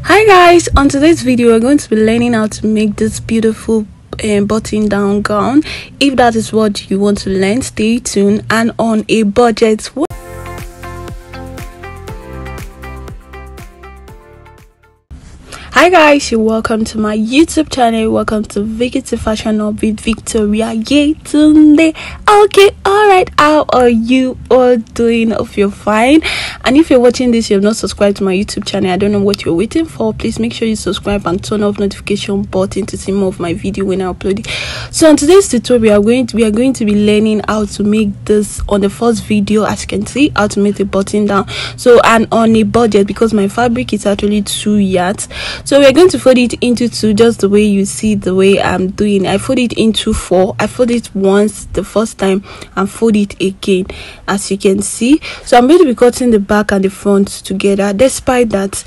Hi guys, on today's video we're going to be learning how to make this beautiful button down gown. If that is what you want to learn, stay tuned and on a budget. Hi guys, you're welcome to my YouTube channel. Welcome to VicTeeFashionHub with Victoria. Yay today. Okay, alright, how are you all doing? Hope you're fine. And if you're watching this, you have not subscribed to my YouTube channel, I don't know what you're waiting for. Please make sure you subscribe and turn off notification button to see more of my video when I upload it. So on today's tutorial, we are going to be learning how to make this. On the first video, as you can see, how to make the button down. So, and on a budget, because my fabric is actually 2 yards. So we're going to fold it into 2, just the way you see the way I'm doing. I fold it into 4. I fold it once the first time and fold it again, as you can see. So I'm going to be cutting the back and the front together. Despite that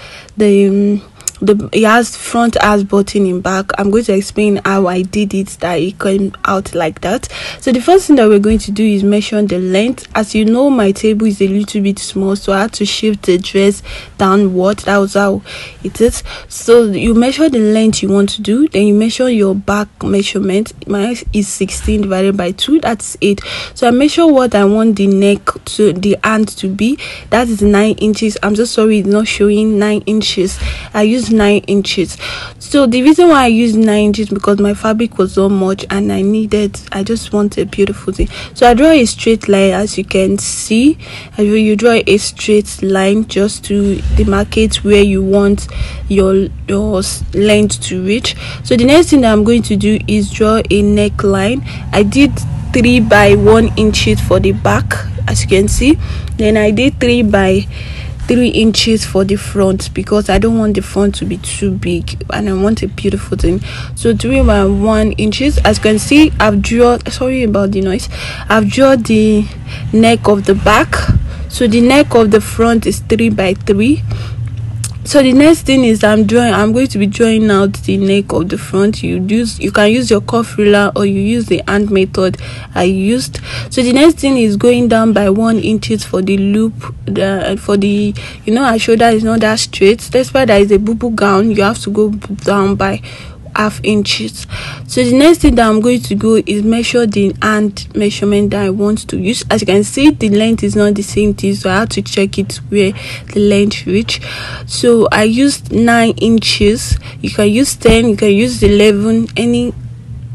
it has front has button in back, I'm going to explain how I did it, that it came out like that. So the first thing that we're going to do is measure the length. As you know, my table is a little bit small, so I had to shift the dress downward. That was how it is. So you measure the length you want to do, then you measure your back measurement. Mine is 16 divided by 2, that's 8. So I measure what I want the neck to the hand to be. That is 9 inches. I'm so sorry it's not showing 9 inches. I use 9 inches. So the reason why I used 9 inches, because my fabric was so much and I just want a beautiful thing. So I draw a straight line, as you can see. You draw a straight line just to demarcate where you want your length to reach. So the next thing that I'm going to do is draw a neckline. I did 3 by 1 inches for the back, as you can see. Then I did 3 by 3 inches for the front, because I don't want the front to be too big and I want a beautiful thing. So 3 by 1 inches, as you can see, I've drawn, sorry about the noise, I've drawn the neck of the back. So the neck of the front is 3 by 3. So the next thing is I'm going to be drawing out the neck of the front. You can use your cuff ruler or you use the hand method I used. So the next thing is going down by 1 inches for the loop. For the, our shoulder is not that straight. That's why there is a BUBU gown. You have to go down by ½ inches. So the next thing that I'm going to go is measure the hand measurement that I want to use. As you can see, the length is not the same thing, so I have to check it where the length reach. So I used 9 inches. You can use 10, you can use 11, any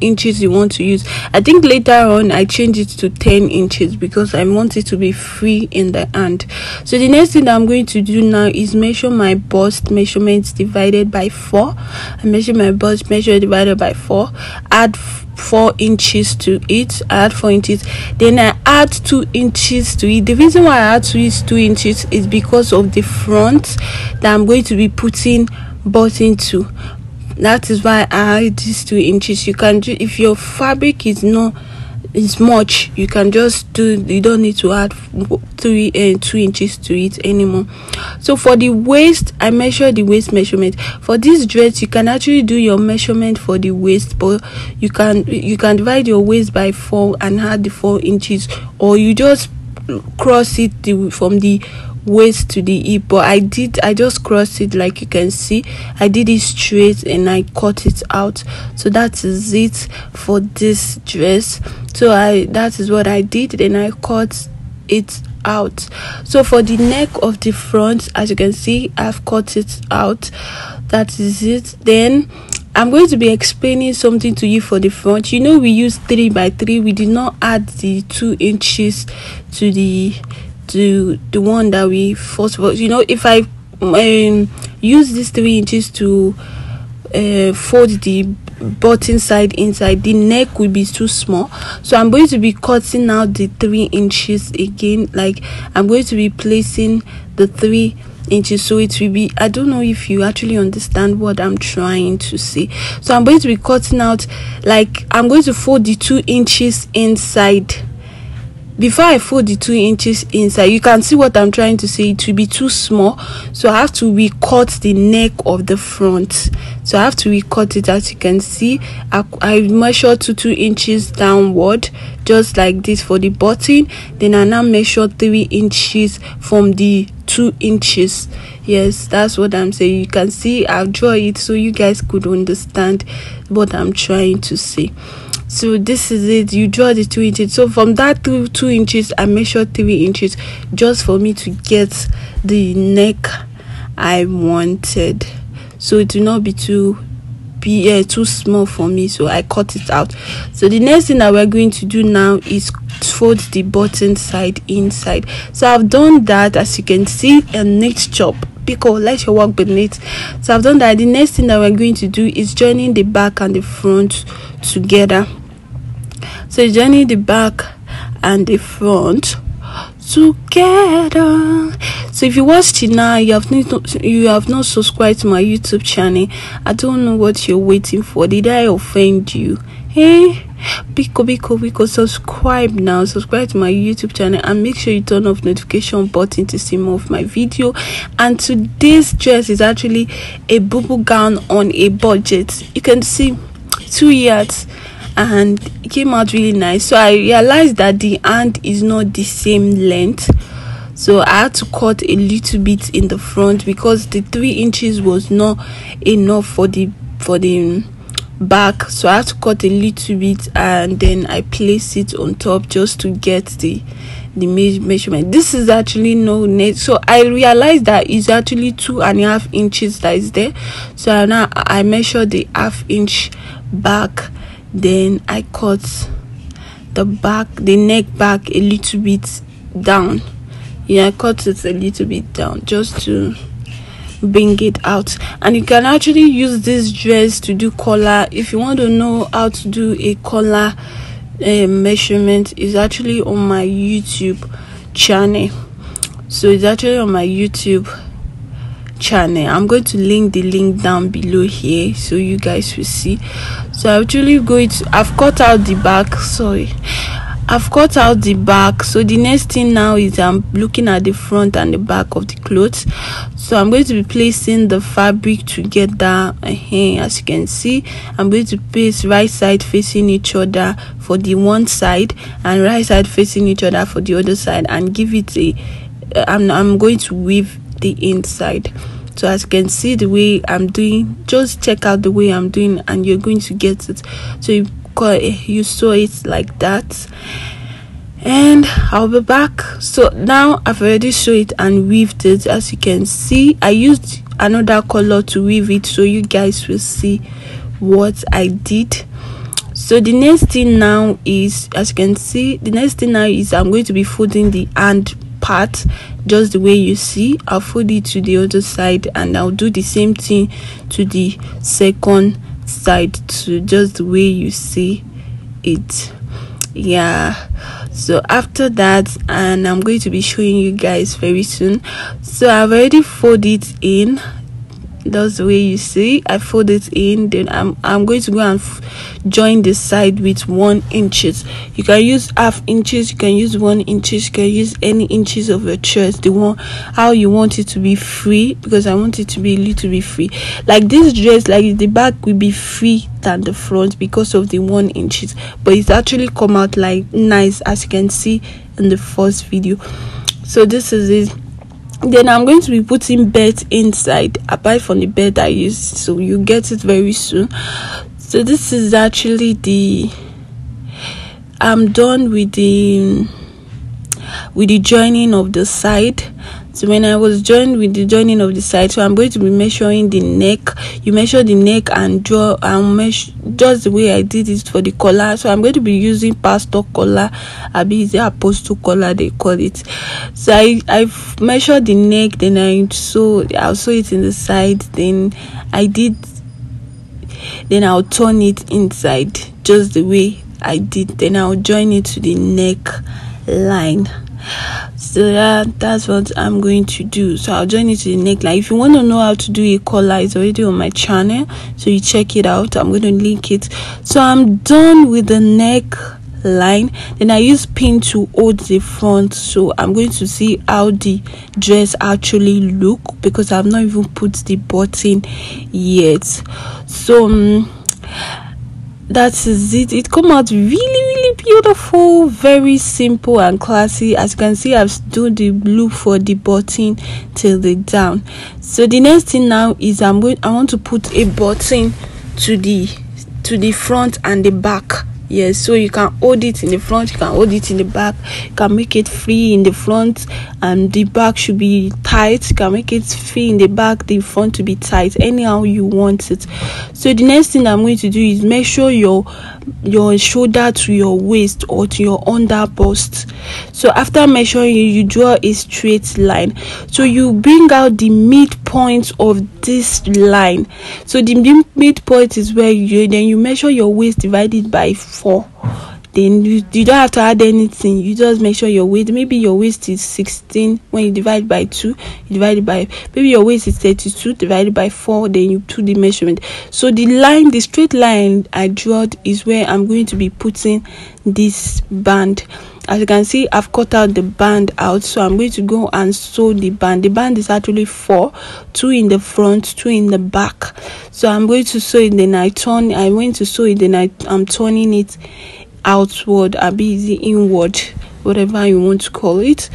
inches you want to use. I think later on I changed it to 10 inches because I want it to be free in the hand. So the next thing that I'm going to do now is measure my bust measurements divided by 4. I measure my bust measure divided by 4, add 4 inches to it. I add 4 inches, then I add 2 inches to it. The reason why I add 2 inches is because of the front that I'm going to be putting button to. That is why I add these 2 inches. You can do, if your fabric is much, you can just do, you don't need to add 2 inches to it anymore. So for the waist, I measure the waist measurement. For this dress, you can actually do your measurement for the waist, but you can divide your waist by 4 and add the 4 inches, or you just cross it from the waist to the hip. But I just crossed it, like you can see. I did it straight and I cut it out. So that is it for this dress. So that is what I did, then I cut it out. So for the neck of the front, as you can see, I've cut it out. That is it. Then I'm going to be explaining something to you for the front. We used 3 by 3. We did not add the 2 inches to the one that we first. If I use these 3 inches to fold the button side inside, the neck will be too small. So I'm going to be cutting out the 3 inches again. Like, I'm going to be placing the 3 inches, so it will be, I don't know if you actually understand what I'm trying to say. So I'm going to be cutting out, like, I'm going to fold the 2 inches inside before I fold the 2 inches inside, you can see what I'm trying to say, it will be too small, so I have to recut the neck of the front. So I have to recut it. As you can see, I measure to 2 inches downward, just like this for the button. Then I now measure 3 inches from the 2 inches. Yes, that's what I'm saying. You can see I'll draw it so you guys could understand what I'm trying to say. So this is it. You draw the 2 inches. So from that 2 inches, I measure 3 inches just for me to get the neck I wanted. So it will not be too small for me, so I cut it out. So the next thing that we're going to do now is fold the button side inside. So I've done that, as you can see, a knit chop because let your work be knit. So I've done that. The next thing that we're going to do is joining the back and the front together. So joining the back and the front together. So if you watched it now, you have not subscribed to my YouTube channel. I don't know what you're waiting for. Did I offend you? Hey, Biko, subscribe now. Subscribe to my YouTube channel and make sure you turn off notification button to see more of my video. And today's dress is actually a BUBU gown on a budget. You can see 2 yards. And it came out really nice. So I realized that the hand is not the same length, so I had to cut a little bit in the front because the 3 inches was not enough for the back. So I had to cut a little bit and then I place it on top just to get the measurement. This is actually no net, so I realized that it's actually 2.5 inches that is there. So now I measure the 1/2 inch back. Then I cut the neck back a little bit down. Yeah, I cut it a little bit down just to bring it out. And you can actually use this dress to do collar. If you want to know how to do a collar measurement, is actually on my YouTube channel. So it's actually on my YouTube channel. I'm going to link the link down below here so you guys will see. So I've cut out the back. I've cut out the back. So the next thing now is I'm looking at the front and the back of the clothes. So I'm going to be placing the fabric together. As you can see, I'm going to place right side facing each other for the one side and right side facing each other for the other side, and give it I'm going to weave the inside. So as you can see the way I'm doing, just check out the way I'm doing and you're going to get it. So you sew it like that, and I'll be back. So now I've already sewed it and weaved it. As you can see, I used another color to weave it so you guys will see what I did. So the next thing now is, as you can see, I'm going to be folding the hand part just the way you see. I'll fold it to the other side and I'll do the same thing to the second side to just the way you see it. Yeah, so after that, and I'm going to be showing you guys very soon. So I've already folded it in. That's the way you see. I fold it in. Then I'm going to go and join the side with 1 inches. You can use 1/2 inches, you can use 1 inches, you can use any inches of your choice, the one how you want it to be free, because I want it to be a little bit free. Like this dress, like the back will be free than the front because of the 1 inches, but it's actually come out like nice, as you can see in the first video. So this is it. Then I'm going to be putting belt inside apart from the belt I used, so you get it very soon. So this is actually I'm done with the joining of the side. So when I was joined with the joining of the side, so I'm going to be measuring the neck. You measure the neck and draw and measure just the way I did it for the collar. So I'm going to be using pastor collar, apostle collar they call it. So I've measured the neck, then I'll sew it in the side, then I'll turn it inside just the way I did, then I'll join it to the neck line. So that's what I'm going to do. So I'll join it to the neckline. If you want to know how to do a collar, it's already on my channel, so you check it out. I'm going to link it. So I'm done with the neck line. Then I use pin to hold the front, so I'm going to see how the dress actually look, because I've not even put the button yet. So that is it. It come out really beautiful, very simple and classy. As you can see, I've done the loop for the button till the down. So the next thing now is I want to put a button to the front and the back. Yes, so you can hold it in the front, you can hold it in the back, you can make it free in the front and the back should be tight. You can make it free in the back, the front to be tight, anyhow you want it. So the next thing I'm going to do is measure your shoulder to your waist or to your under bust. So after measuring, you draw a straight line. So you bring out the midpoint of this line. So the midpoint is where you measure your waist divided by 4. Then you don't have to add anything, you just measure your waist. Maybe your waist is 16, when you divide by 2, you divide it by, maybe your waist is 32, divided by 4, then you do the measurement. So the straight line I drew is where I'm going to be putting this band. As you can see, I've cut out the band out, so I'm going to go and sew the band. The band is actually 4, 2 in the front, 2 in the back. So I'm going to sew it, then I went to sew it, then I'm turning it outward, a busy inward, whatever you want to call it.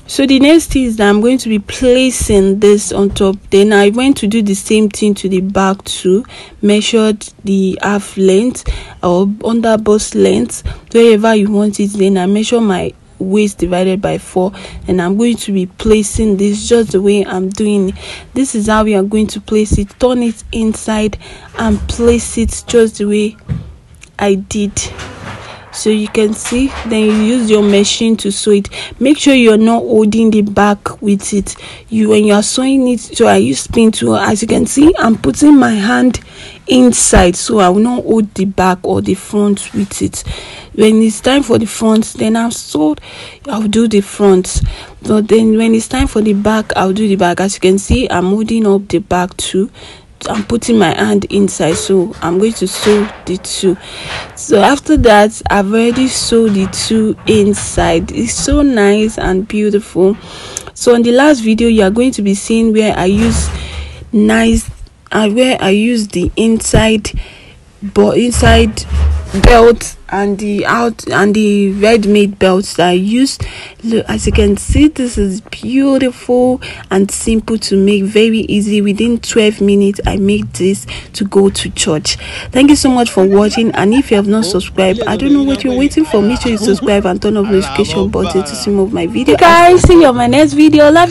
So the next thing is that I'm going to be placing this on top. Then I went to do the same thing to the back too, measured the half length or under bust length, wherever you want it. Then I measure my waist divided by 4, and I'm going to be placing this just the way I'm doing it. This is how we are going to place it. Turn it inside and place it just the way I did. So you can see, then you use your machine to sew it. Make sure you're not holding the back with it. When you are sewing it, so I use pin tool. As you can see, I'm putting my hand inside, so I will not hold the back or the front with it. When it's time for the front, then I'll do the front. But then when it's time for the back, I'll do the back. As you can see, I'm holding up the back too. I'm putting my hand inside, so I'm going to sew the 2. So after that, I've already sewed the 2 inside. It's so nice and beautiful. So in the last video, you are going to be seeing where I use the inside belt and the ready-made belts that I use. Look, as you can see, this is beautiful and simple to make, very easy. Within 12 minutes I made this to go to church. Thank you so much for watching, and if you have not subscribed, I don't know what you're waiting for. Make sure you subscribe and turn on the notification button to see more of my videos. Guys, see you on my next video. Love